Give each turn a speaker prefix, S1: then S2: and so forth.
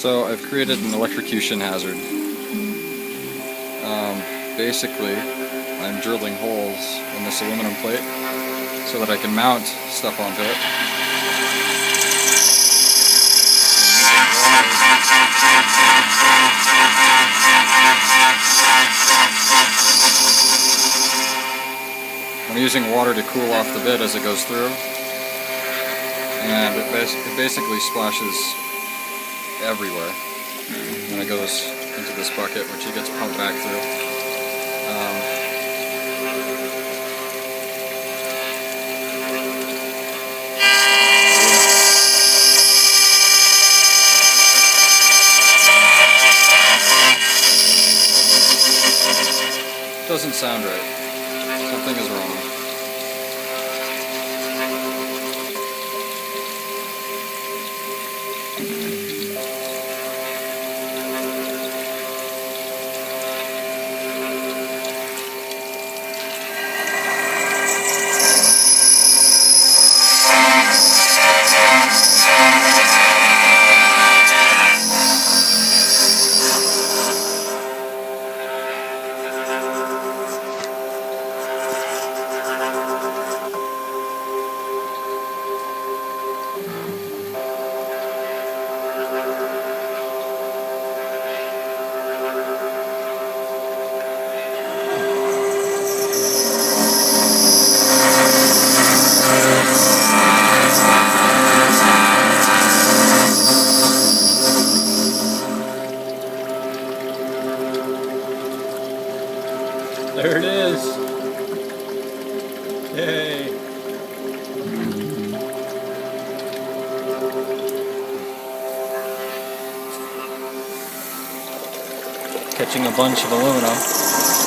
S1: So I've created an electrocution hazard. Basically, I'm drilling holes in this aluminum plate so that I can mount stuff onto it. I'm using water to cool off the bit as it goes through, and it basically splashes everywhere when it goes into this bucket, which it gets pumped back through. Doesn't sound right. Something is wrong.
S2: There it is. Yay. Catching a bunch of aluminum.